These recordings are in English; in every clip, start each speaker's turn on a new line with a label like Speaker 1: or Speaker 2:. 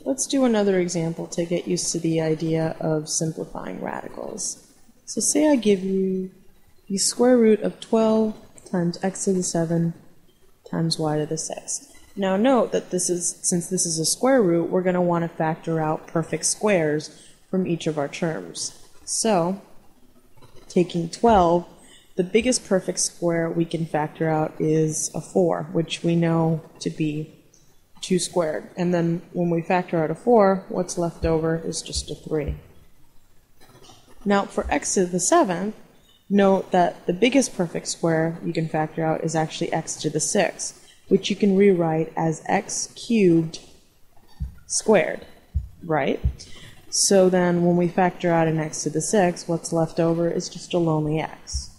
Speaker 1: Let's do another example to get used to the idea of simplifying radicals. So say I give you the square root of 12 times x to the 7 times y to the 6. Now note that since this is a square root, we're going to want to factor out perfect squares from each of our terms. So, taking 12, the biggest perfect square we can factor out is a 4, which we know to be 2 squared. And then when we factor out a 4, what's left over is just a 3. Now for x to the 7th, note that the biggest perfect square you can factor out is actually x to the 6th, which you can rewrite as x cubed squared, right? So then when we factor out an x to the 6th, what's left over is just a lonely x.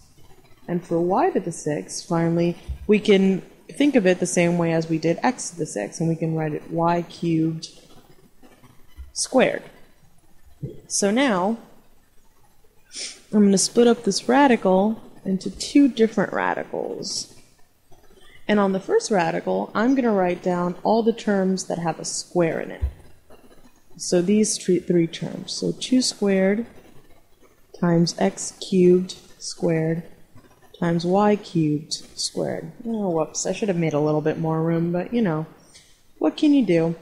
Speaker 1: And for y to the 6th, finally, we can think of it the same way as we did x to the 6th, and we can write it y cubed squared. So now, I'm going to split up this radical into 2 different radicals. And on the first radical, I'm going to write down all the terms that have a square in it. So these 3 terms. So 2 squared times x cubed squared times y cubed squared. Oh, whoops, I should have made a little bit more room, but you know, what can you do?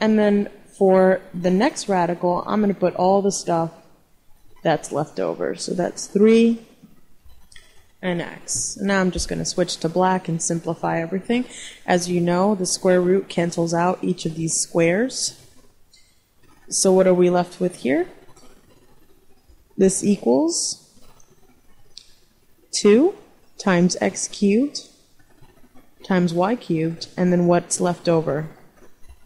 Speaker 1: And then for the next radical, I'm going to put all the stuff that's left over. So that's 3 and x. Now I'm just going to switch to black and simplify everything. As you know, the square root cancels out each of these squares. So what are we left with here? This equals 2 times x cubed times y cubed, and then what's left over,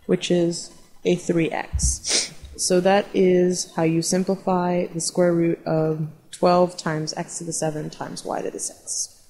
Speaker 1: which is a 3x. So that is how you simplify the square root of 12 times x to the 7 times y to the 6.